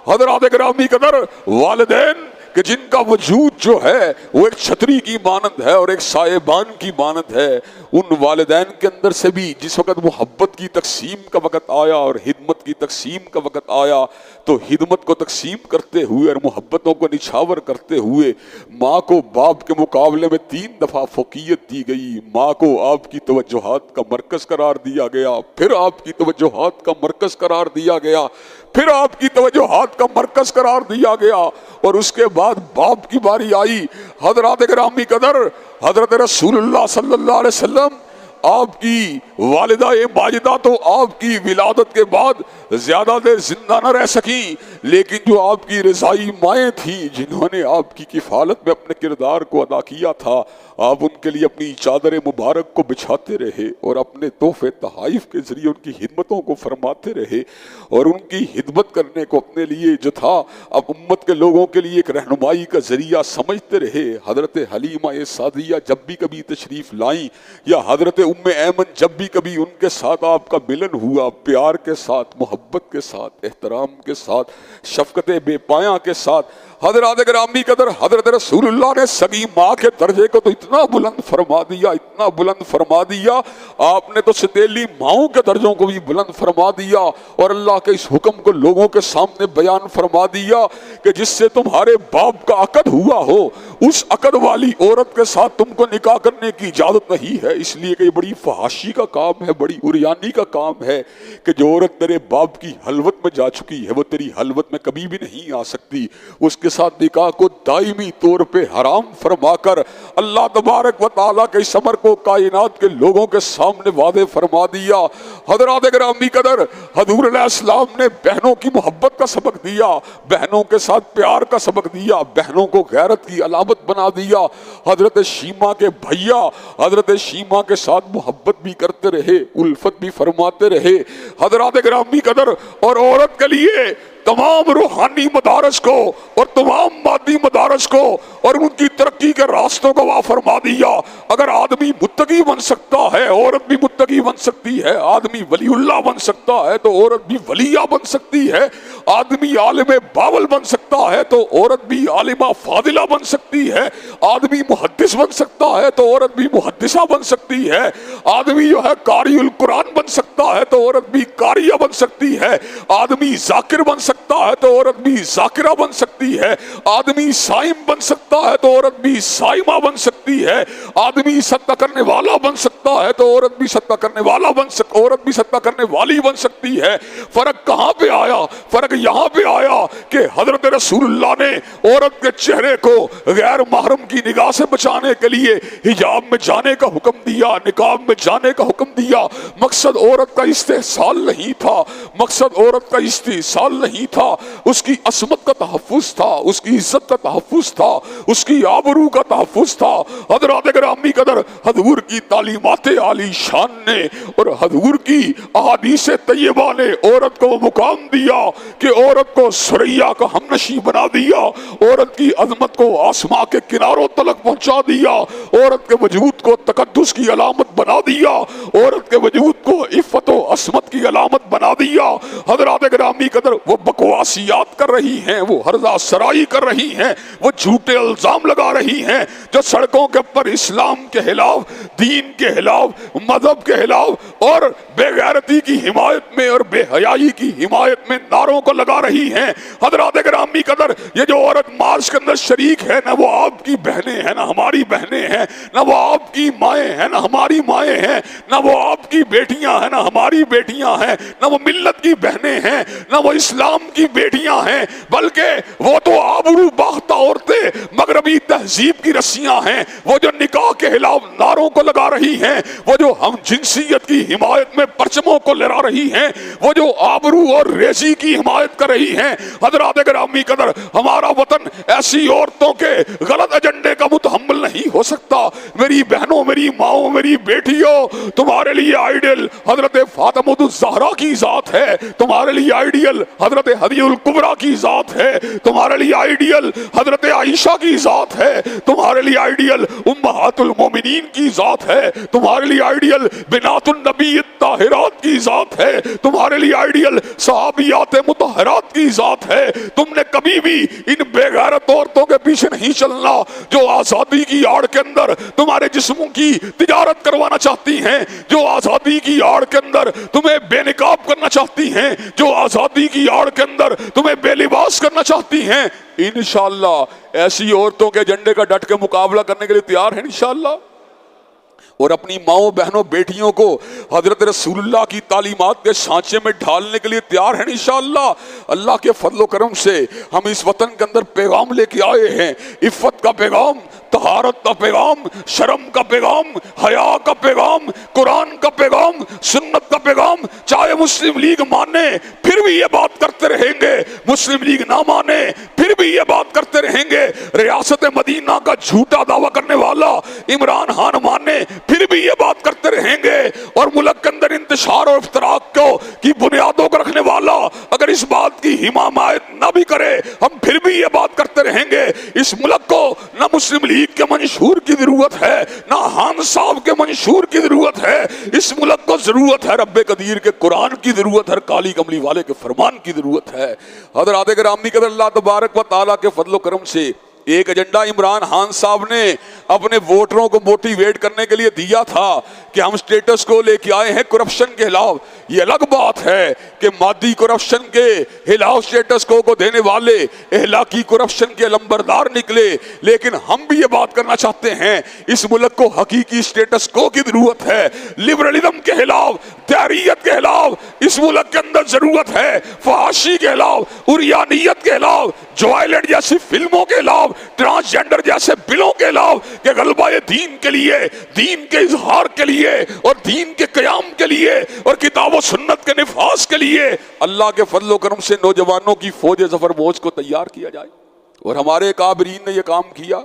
حضرات گرامی قدر، والدین کہ جن کا وجود جو ہے وہ ایک چھتری کی مانند ہے اور ایک سائبان کی مانند ہے، ان والدین کے اندر سے بھی جس وقت محبت کی تقسیم کا وقت آیا اور خدمت کی تقسیم کا وقت آیا تو خدمت کو تقسیم کرتے ہوئے اور محبتوں کو نچھاور کرتے ہوئے ماں کو باپ کے مقابلے میں 3 دفعہ فوقیت دی گئی۔ ماں کو آپ کی توجہات کا مرکز قرار دیا گیا، پھر آپ کی توجہات کا مرکز قرار دیا گیا، پھر آپ کی توجہات کا مرکز قرار دیا گیا، اور اس کے بعد باپ کی باری آئی۔ حضرات گرامی قدر، حضرت رسول اللہ صلی اللہ علیہ وسلم آپ کی والدہ ماجدہ تو آپ کی ولادت کے بعد زیادہ دیر زندہ نہ رہ سکیں، لیکن جو آپ کی رضائی مائیں تھیں جنہوں نے آپ کی کفالت میں اپنے کردار کو ادا کیا تھا، آپ ان کے لیے اپنی چادر مبارک کو بچھاتے رہے اور اپنے تحفے تحائف کے ذریعے ان کی خدمتوں کو فرماتے رہے، اور ان کی خدمت کرنے کو اپنے لیے جو تھا اب امت کے لوگوں کے لیے ایک رہنمائی کا ذریعہ سمجھتے رہے۔ حضرت حلیمہ سعدیہ جب بھی کبھی تشریف لائیں یا حضرت ام ایمن جب بھی کبھی ان کے ساتھ آپ کا ملن ہوا، پیار کے ساتھ، محبت کے ساتھ، احترام کے ساتھ، شفقت بے پایاں کے ساتھ، حضرات گرامی قدر حضرت رسول اللہ نے سگی ماں کے درجے کو تو اتنا بلند فرما دیا، اتنا بلند فرما دیا، آپ نے تو ستیلی ماؤں کے درجوں کو بھی بلند فرما دیا، اور اللہ کے اس حکم کو لوگوں کے سامنے بیان فرما دیا کہ جس سے تمہارے باپ کا عقد ہوا ہو اس عقد والی عورت کے ساتھ تم کو نکاح کرنے کی اجازت نہیں ہے، اس لیے کہ یہ بڑی فحاشی کا کام ہے، بڑی عریانی کا کام ہے کہ جو عورت تیرے باپ کی حلوت میں جا چکی ہے وہ تیری حلوت میں کبھی بھی نہیں آ سکتی۔ اس کے ساتھ نکاح کو دائمی طور پہ حرام فرما کر اللہ تبارک و تعالیٰ کے اس امر کو کائنات کے لوگوں کے سامنے واضح فرما دیا۔ حضرات گرامی قدر حضور علیہ السلام نے بہنوں کی محبت کا سبق دیا، بہنوں کے ساتھ پیار کا سبق دیا، بہنوں کو غیرت کی علامت بنا دیا۔ حضرت شیمہ کے بھیا حضرت شیمہ کے ساتھ محبت بھی کرتے رہے، الفت بھی فرماتے رہے۔ حضرات گرامی قدر اور عورت کے لیے تمام روحانی مدارس کو اور تمام مادی مدارس کو اور ان کی ترقی کے راستوں کو واضح فرما دیا۔ اگر آدمی متقی بن سکتا ہے عورت بھی متقی بن سکتی ہے، آدمی ولی اللہ بن سکتا ہے تو عورت بھی ولیہ بن سکتی ہے، آدمی عالم بابل بن سکتا ہے تو عورت بھی عالمہ فاضلہ بن سکتی ہے، آدمی محدث بن سکتا ہے تو عورت بھی محدثہ بن سکتی ہے، آدمی جو ہے قاری القرآن بن سکتا ہے تو عورت بھی قاریہ بن سکتی ہے، آدمی ذاکر بن سکتا ہے تو عورت بھی ذاکرہ بن سکتی ہے، آدمی صائم بن سکتا ہے تو عورت بھی صائمہ بن سکتی ہے، آدمی صدقہ کرنے والا بن سکتا ہے تو عورت بھی صدقہ کرنے والا عورت بھی صدقہ کرنے والی بن سکتی ہے۔ فرق کہاں پہ آیا؟ فرق یہاں پہ آیا کہ حضرت رسول اللہ نے عورت کے چہرے کو غیر محرم کی نگاہ سے بچانے کے لیے حجاب میں جانے کا حکم دیا، نقاب میں جانے کا حکم دیا۔ مقصد عورت کا استحصال نہیں تھا، مقصد عورت کا استحصال نہیں تھا، اس کی عصمت کا تحفظ تھا، اس کی عزت کا تحفظ تھا، اس کی آبرو کا تحفظ تھا۔ حضرات گرامی قدر حضور کی تعلیمات عالی شان نے اور حضور کی احادیث طیبہ نے عورت کو مقام دیا کہ عورت کو ثریا کا ہمنشیں بنا دیا، عورت کی عظمت کو آسمان کے کناروں تلک پہنچا دیا، عورت کے وجود کو تقدس کی علامت بنا دیا، عورت کے وجود کو عفت و عصمت کی علامت بنا دیا۔ حضرات گرامی قدر وہ بکواسیات کر رہی ہیں، وہ ہرزہ سرائی کر رہی ہیں، وہ جھوٹے الزام لگا رہی ہیں، جو سڑکوں کے پر اسلام کے خلاف، دین کے خلاف، مذہب کے خلاف اور بے غیرتی کی حمایت میں اور بے حیائی کی حمایت میں نعروں کو لگا رہی ہیں۔ حضرات گرامی قدر یہ جو عورت مارچ کے اندر شریک ہے، نہ وہ آپ کی بہنیں ہیں نہ ہماری بہنیں ہیں، نہ وہ آپ کی مائیں ہیں نہ ہماری مائیں ہیں، نہ وہ آپ کی بیٹیاں ہیں نہ ہماری بیٹیاں ہیں، نہ وہ ملت کی بہنیں ہیں نہ وہ اسلام کی بیٹیاں ہیں، بلکہ وہ تو آبرو باختہ عورتیں مغربی تہذیب کی رسیاں ہیں، وہ جو نکاح کے خلاف نعروں کو لگا رہی ہیں، وہ جو ہم جنسیت کی حمایت میں پرچموں کو لہرا رہی ہیں، وہ جو آبرو اور ریزی کی حمایت کر رہی ہیں۔ حضرات گرامی قدر ہمارا وطن ایسی عورتوں کے غلط ایجنڈے کا متحمل نہیں ہو سکتا۔ میری بہنوں، میری ماؤں، میری بیٹیوں، تمہارے لیے آئیڈیل حضرت فاطمہ الزہرا کی ذات ہے، تمہارے لیے آئیڈیل حضرت ہدیہ الکبریٰ کی ذات ہے، تمہارے لیے آئیڈیل حضرت عائشہ کی ذات ہے، تمہارے لیے آئیڈیل امہات المومنین کی ذات ہے، تمہارے لیے آئیڈیل بنات النبی الطاہرات کی ذات ہے، تمہارے لیے آئیڈیل صحابیات مطہرات کی ذات ہے۔ تم نے کبھی بھی ان بے غیرت عورتوں کے پیچھے نہیں چلنا جو آزادی کی آڑ کے اندر تمہارے جسموں کی تجارت کروانا چاہتی ہیں، جو آزادی کی آڑ کے اندر تمہیں بے نقاب کرنا چاہتی ہیں، جو آزادی کی آڑ کے اندر تمہیں بے لباس کرنا چاہتی ہیں۔ انشاءاللہ ایسی عورتوں کے ایجنڈے کا ڈٹ کے مقابلہ کرنے کے لیے تیار ہیں انشاءاللہ، اور اپنی ماؤں، بہنوں، بیٹیوں کو حضرت رسول اللہ کی تعلیمات کے سانچے میں ڈھالنے کے لیے تیار ہیں انشاءاللہ۔ اللہ کے فضل و کرم سے ہم اس وطن کے اندر پیغام لے کے آئے ہیں، عفت کا پیغام، طہارت کا پیغام، شرم کا پیغام، حیا کا پیغام، قرآن کا پیغام، سنت کا پیغام، چاہے مسلم لیگ مانے پھر بھی یہ بات کرتے رہیں گے، مسلم لیگ نہ مانے پھر بھی یہ بات کرتے رہیں گے، ریاست مدینہ کا جھوٹا دعویٰ کرنے والا عمران خان مانے پھر بھی یہ بات کرتے رہیں گے، اور ملک کے اندر انتشار اور افتراق کی بنیادوں کو رکھنے والا اگر اس بات کی حمایت نہ بھی کرے ہم پھر بھی یہ بات کرتے رہیں گے۔ اس ملک کو نہ مسلم لیگ کے منشور کی ضرورت ہے، نہ خان صاحب کے منشور کی ضرورت ہے، اس ملک کو ضرورت ہے رب قدیر کے قرآن کی ضرورت ہے، کالی کملی والے کے فرمان کی ضرورت ہے۔ حضرات گرامی قدر، اللہ تبارک و تعالیٰ کے فضل و کرم سے ایک ایجنڈا عمران خان صاحب نے اپنے ووٹروں کو موٹیویٹ کرنے کے لیے دیا تھا کہ ہم سٹیٹس کو لے کے آئے ہیں کرپشن کے خلاف۔ یہ الگ بات ہے کہ مادی کرپشن کے خلاف سٹیٹس کو دینے والے اخلاقی کرپشن کے علمبردار نکلے، لیکن ہم بھی یہ بات کرنا چاہتے ہیں اس ملک کو حقیقی سٹیٹس کو کی ضرورت ہے، لبرلزم کے خلاف، دیریت کے خلاف اس ملک کے اندر ضرورت ہے، فحاشی کے خلاف، عریانیت کے خلاف، جوائلٹ جیسی فلموں کے خلاف، ٹرانسجینڈر جیسے بلوں کے خلاف، کہ غلبہ دین کے لیے، دین کے اظہار کے لیے اور دین کے قیام کے لیے اور کتاب و سنت کے نفاذ کے لیے اللہ کے فضل و کرم سے نوجوانوں کی فوج ظفر موج کو تیار کیا جائے، اور ہمارے کابرین نے یہ کام کیا،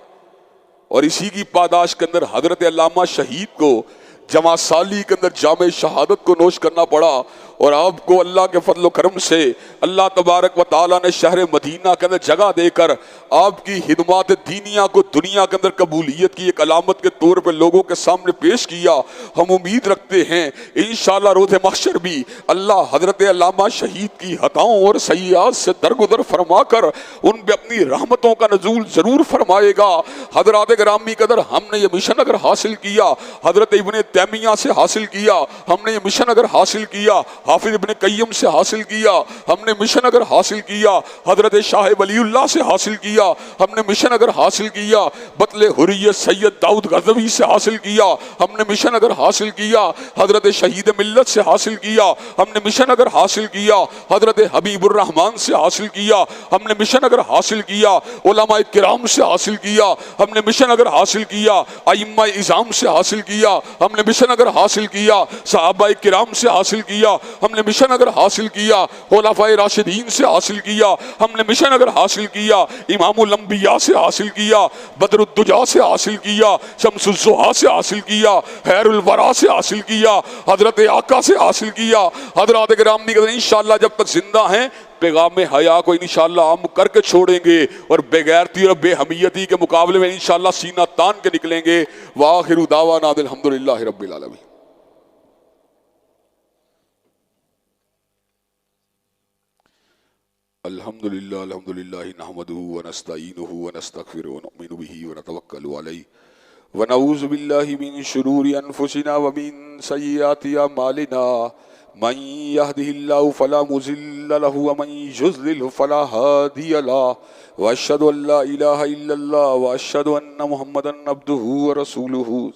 اور اسی کی پاداش کے اندر حضرت علامہ شہید کو جمع سالی کے اندر جام شہادت کو نوش کرنا پڑا، اور آپ کو اللہ کے فضل و کرم سے اللہ تبارک و تعالیٰ نے شہر مدینہ کے اندر جگہ دے کر آپ کی خدمات دینیہ کو دنیا کے اندر قبولیت کی ایک علامت کے طور پہ لوگوں کے سامنے پیش کیا۔ ہم امید رکھتے ہیں انشاءاللہ روز محشر بھی اللہ حضرت علامہ شہید کی خطاؤں اور سیئات سے درگزر فرما کر ان پہ اپنی رحمتوں کا نزول ضرور فرمائے گا۔ حضرات گرامی قدر، ہم نے یہ مشن اگر حاصل کیا، حضرت ابن تیمیہ سے حاصل کیا، ہم نے یہ مشن اگر حاصل کیا، حافظ ابن قیم سے حاصل کیا، ہم نے مشن اگر حاصل کیا، حضرت شاہ ولی اللہ سے حاصل کیا، ہم نے مشن اگر حاصل کیا، بطل حریت سید داؤد غزنوی سے حاصل کیا، ہم نے مشن اگر حاصل کیا، حضرت شہید ملت سے حاصل کیا، ہم نے مشن اگر حاصل کیا، حضرت حبیب الرحمن سے حاصل کیا، ہم نے مشن اگر حاصل کیا، علماء کرام سے حاصل کیا، ہم نے مشن اگر حاصل کیا، ائمہ اعظام سے حاصل کیا، ہم نے مشن اگر حاصل کیا، صحابہ کرام سے حاصل کیا، ہم نے مشن اگر حاصل کیا، خلفائے راشدین سے حاصل کیا، ہم نے مشن اگر حاصل کیا، امام الانبیاء سے حاصل کیا، بدر الدجا سے حاصل کیا، شمس الضحیٰ سے حاصل کیا، خیر الورا سے حاصل کیا، حضرت آقا سے حاصل کیا۔ حضرات گرامی انشاءاللہ جب تک زندہ ہیں پیغام حیا کو انشاءاللہ ہم کر کے چھوڑیں گے، اور بے غیرتی اور بے حمیتی کے مقابلے میں انشاءاللہ سینہ تان کے نکلیں گے۔ وآخر دعوانا الحمدللہ رب العالمین۔ الحمدللہ نحمدہ ونستعینہ ونستغفرہ ونؤمن بہ ونتوکل علیہ ونعوذ باللہ من شرور انفسنا ومن سیئات اعمالنا، من یہدہ اللہ فلا مضل لہ ومن یضلل فلا ہادی لہ، واشہد ان لا الہ الا اللہ واشہد ان محمدا عبدہ ورسولہ۔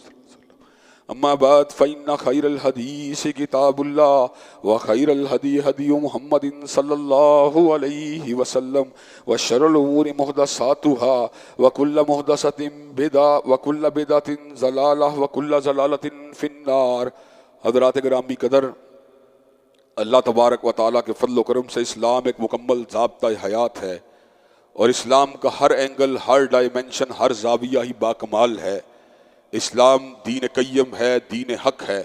اما بعد فإن خیر الحدیث کتاب اللہ وخیر الہدی ہدی محمد صلی اللہ علیہ وسلم، وشر الامور محدثاتها وکل محدثۃ بدعہ وکل بدعۃ ضلالہ وکل ضلالۃ فی النار۔ حضرات گرامی قدر، اللہ تبارک و تعالیٰ کے فضل و کرم سے اسلام ایک مکمل ضابطہ حیات ہے، اور اسلام کا ہر اینگل، ہر ڈائمنشن، ہر زاویہ ہی باکمال ہے۔ اسلام دین قیم ہے، دین حق ہے۔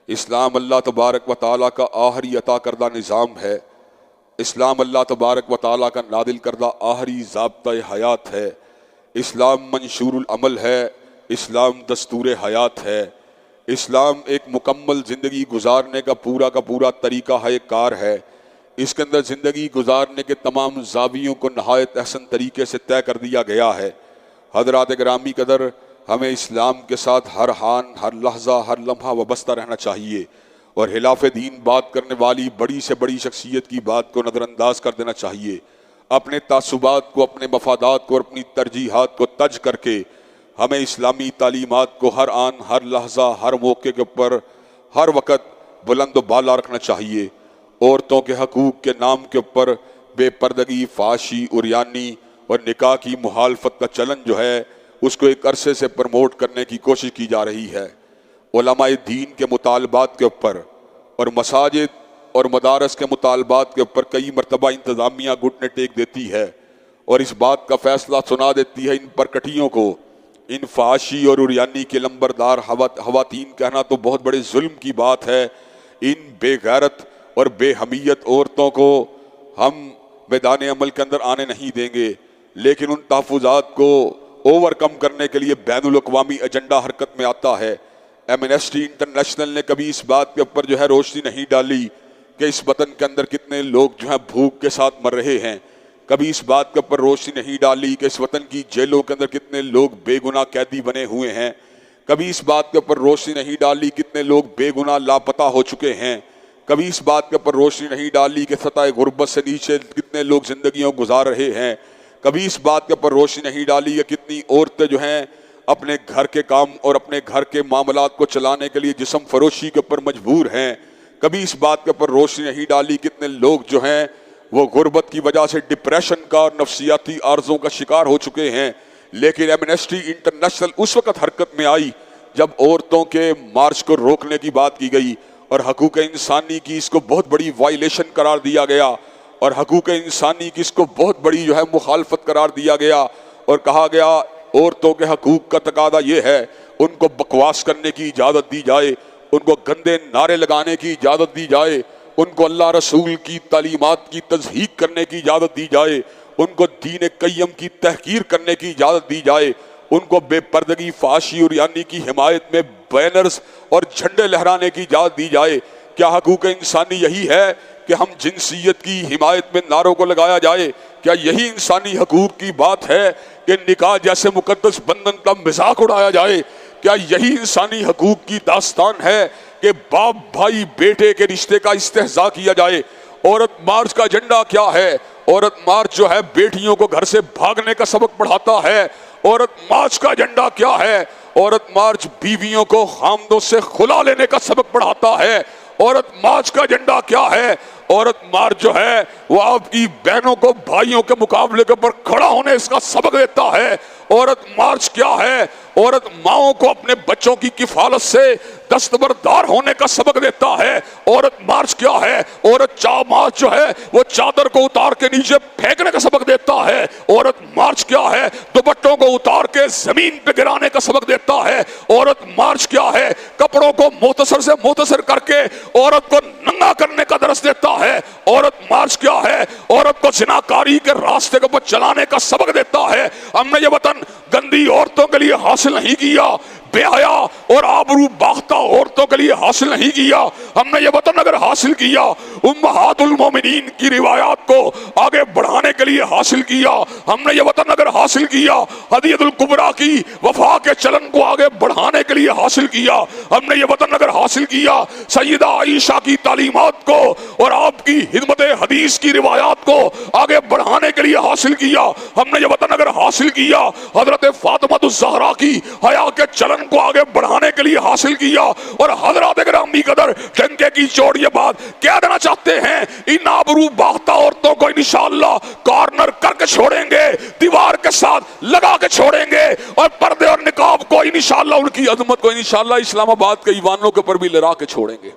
اسلام اللہ تبارک و تعالیٰ کا آخری عطا کردہ نظام ہے۔ اسلام اللہ تبارک و تعالیٰ کا نازل کردہ آخری ضابطہ حیات ہے۔ اسلام منشور العمل ہے، اسلام دستور حیات ہے۔ اسلام ایک مکمل زندگی گزارنے کا پورا طریقہ کار ہے۔ اس کے اندر زندگی گزارنے کے تمام زاویوں کو نہایت احسن طریقے سے طے کر دیا گیا ہے۔ حضرات گرامی قدر، ہمیں اسلام کے ساتھ ہر حال، ہر لحظہ، ہر لمحہ وابستہ رہنا چاہیے، اور خلاف دین بات کرنے والی بڑی سے بڑی شخصیت کی بات کو نظر انداز کر دینا چاہیے۔ اپنے تعصبات کو، اپنے مفادات کو اور اپنی ترجیحات کو تج کر کے ہمیں اسلامی تعلیمات کو ہر آن، ہر لحظہ، ہر موقع کے اوپر، ہر وقت بلند و بالا رکھنا چاہیے۔ عورتوں کے حقوق کے نام کے اوپر بے پردگی، فحاشی، عریانی اور نکاح کی مخالفت کا چلن جو ہے اس کو ایک عرصے سے پروموٹ کرنے کی کوشش کی جا رہی ہے۔ علماء دین کے مطالبات کے اوپر اور مساجد اور مدارس کے مطالبات کے اوپر کئی مرتبہ انتظامیہ گھٹنے ٹیک دیتی ہے اور اس بات کا فیصلہ سنا دیتی ہے ان پرکٹیوں کو۔ ان فحاشی اور عریانی کے لمبردار خواتین کہنا تو بہت بڑے ظلم کی بات ہے۔ ان بے غیرت اور بے حمیت عورتوں کو ہم میدان عمل کے اندر آنے نہیں دیں گے، لیکن ان تحفظات کو اوور کم کرنے کے لیے بین الاقوامی ایجنڈا حرکت میں آتا ہے۔ ایمنسٹی انٹرنیشنل نے کبھی اس بات کے اوپر روشنی نہیں ڈالی کہ اس وطن کے اندر کتنے لوگ بھوک کے ساتھ مر رہے ہیں، کبھی اس بات کے اوپر روشنی نہیں ڈالی کہ اس وطن کی جیلوں کے اندر کتنے لوگ بے گناہ قیدی بنے ہوئے ہیں، کبھی اس بات کے اوپر روشنی نہیں ڈالی کتنے لوگ بے گناہ لاپتہ ہو چکے ہیں، کبھی اس بات کے اوپر روشنی نہیں ڈالی کہ سطح غربت سے نیچے کتنے لوگ زندگیوں گزار رہے ہیں، کبھی اس بات کے اوپر روشنی نہیں ڈالی کہ کتنی عورتیں اپنے گھر کے کام اور اپنے گھر کے معاملات کو چلانے کے لیے جسم فروشی کے اوپر مجبور ہیں، کبھی اس بات کے اوپر روشنی نہیں ڈالی کتنے لوگ وہ غربت کی وجہ سے ڈپریشن کا اور نفسیاتی عارضوں کا شکار ہو چکے ہیں۔ لیکن ایمنسٹی انٹرنیشنل اس وقت حرکت میں آئی جب عورتوں کے مارچ کو روکنے کی بات کی گئی اور حقوق انسانی کی اس کو بہت بڑی وائلیشن قرار دیا گیا اور حقوق انسانی کی اس کو بہت بڑی مخالفت قرار دیا گیا اور کہا گیا عورتوں کے حقوق کا تقاضا یہ ہے ان کو بکواس کرنے کی اجازت دی جائے، ان کو گندے نعرے لگانے کی اجازت دی جائے، ان کو اللہ رسول کی تعلیمات کی تضحیق کرنے کی اجازت دی جائے، ان کو دین قیم کی تحقیر کرنے کی اجازت دی جائے، ان کو بے پردگی، فحاشی اور عریانی کی حمایت میں بینرز اور جھنڈے لہرانے کی اجازت دی جائے۔ کیا حقوق انسانی یہی ہے کہ ہم جنسیت کی حمایت میں نعروں کو لگایا جائے؟ کیا یہی انسانی حقوق کی بات ہے کہ نکاح جیسے مقدس بندھن کا مذاق اڑایا جائے؟ کیا یہی انسانی حقوق کی داستان ہے کہ باپ بھائی بیٹے کے رشتے کا استہزاء کیا جائے؟ عورت مارچ کا ایجنڈا کیا ہے؟ عورت مارچ بیٹیوں کو گھر سے بھاگنے کا سبق پڑھاتا ہے۔ عورت مارچ کا ایجنڈا کیا ہے؟ عورت مارچ بیویوں کو خامدوں سے خلا لینے کا سبق پڑھاتا ہے۔ عورت مارچ کا ایجنڈا کیا ہے؟ عورت مارچ وہ آپ کی بہنوں کو بھائیوں کے مقابلے کے اوپر کھڑا ہونے اس کا سبق دیتا ہے۔ عورت مارچ کیا ہے؟ عورت ماؤں کو اپنے بچوں کی کفالت سے دستبردار ہونے کا سبق دیتا ہے۔ عورت مارچ کیا ہے؟ عورت مارچ وہ چادر کو اتار کے نیچے پھینکنے کا سبق دیتا ہے۔ عورت مارچ کیا ہے؟ دوپٹوں کو اتار کے زمین پہ گرانے کا سبق دیتا ہے۔ عورت مارچ کیا ہے؟ کپڑوں کو مختصر سے مختصر کر کے عورت کو ننگا کرنے کا درس دیتا ہے۔ عورت مارچ کیا ہے؟ عورت کو زناکاری کے راستے کے اوپر چلانے کا سبق دیتا ہے۔ ہم نے یہ وطن گندی عورتوں کے لیے حاصل نہیں کیا، بے حیا اور آبرو باختہ عورتوں کے لیے حاصل نہیں کیا۔ ہم نے یہ وطن اگر حاصل کیا امہات المومنین کی روایات کو آگے بڑھانے کے لیے حاصل کیا، ہم نے یہ وطن اگر حاصل کیا ہدیۃ الکبریٰ کی وفا کے چلن کو آگے بڑھانے کے لیے حاصل کیا، ہم نے یہ وطن اگر حاصل کیا سیدہ عائشہ کی تعلیمات کو اور آپ کی خدمت حدیث کی روایات کو آگے بڑھانے کے لیے حاصل کیا، ہم نے یہ وطن اگر حاصل کیا حضرت فاطمہ الزہرا کی حیا کے چلن کو آگے بڑھانے کے لیے حاصل کیا، اور حضرات گرامی قدر ڈنکے کی چوٹ یہ بات کہہ دینا چاہتے ہیں ان آبرو باختہ عورتوں کو انشاءاللہ کارنر کر کے چھوڑیں گے، دیوار کے ساتھ لگا کے چھوڑیں گے، اور پردے اور نقاب کو انشاءاللہ ان کی عظمت کو انشاءاللہ اسلام آباد کے ایوانوں کے اوپر بھی لہرا کے چھوڑیں گے۔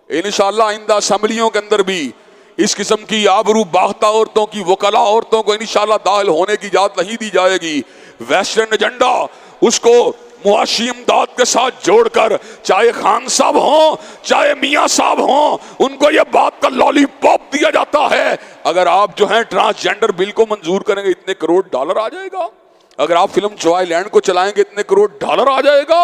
انشاءاللہ آئندہ اسمبلیوں کے اندر بھی اس قسم کی آبرو باختہ عورتوں کی وکلا عورتوں کو انشاءاللہ داخل ہونے کی اجازت نہیں دی جائے گی۔ ویسٹرن ایجنڈا اس کو معاشی امداد کے ساتھ جوڑ کر، چاہے خان صاحب ہوں چاہے میاں صاحب ہوں، ان کو یہ بات کا لالی پاپ دیا جاتا ہے اگر آپ ٹرانسجینڈر بل کو منظور کریں گے اتنے کروڑ ڈالر آ جائے گا، اگر آپ فلم جوائے لینڈ کو چلائیں گے اتنے کروڑ ڈالر آ جائے گا،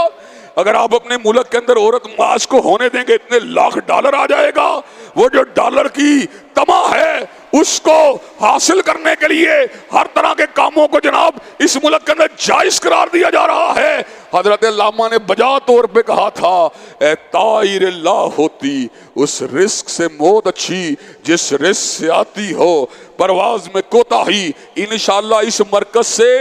اگر آپ اپنے ملک کے اندر عورت مارچ کو ہونے دیں گے اتنے لاکھ ڈالر آ جائے گا۔ وہ جو ڈالر کی تما ہے اس کو حاصل کرنے کے لیے ہر طرح کے کاموں کو جناب اس ملک کے اندر جائز قرار دیا جا رہا ہے۔ حضرت علامہ نے بجا طور پہ کہا تھا اے طائر اللہ ہوتی اس رزق سے موت اچھی جس رزق سے آتی ہو پرواز میں کوتاہی۔ انشاءاللہ اس مرکز سے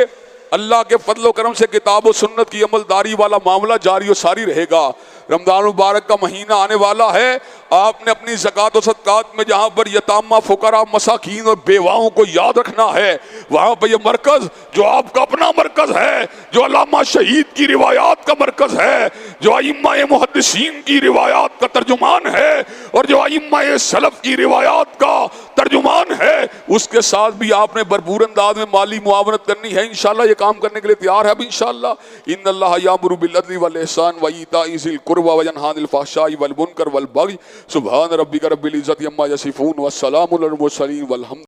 اللہ کے فضل و کرم سے کتاب و سنت کی عملداری والا معاملہ جاری و ساری رہے گا۔ رمضان مبارک کا مہینہ آنے والا ہے، آپ نے اپنی زکوٰۃ و صدقات میں جہاں پر یتامہ، فقراء، مساکین اور بیواؤں کو یاد رکھنا ہے، وہاں پہ یہ مرکز جو آپ کا اپنا مرکز ہے، جو علامہ شہید کی روایات کا مرکز ہے، جو ائمہ محدثین کی روایات کا ترجمان ہے، اور جو ائمہ سلف کی روایات کا ترجمان ہے، اس کے ساتھ بھی آپ نے بھرپور انداز میں مالی معاونت کرنی ہے۔ انشاءاللہ یہ کام کرنے کے لیے تیار ہے اب انشاءاللہ۔ ان اللہ یامر بالعدل والاحسان وایتاء ذی القربی وینہی عن الفحشاء والمنکر والبغی سبحان ربک رب العزۃ عما یصفون والسلام علی المرسلین والحمد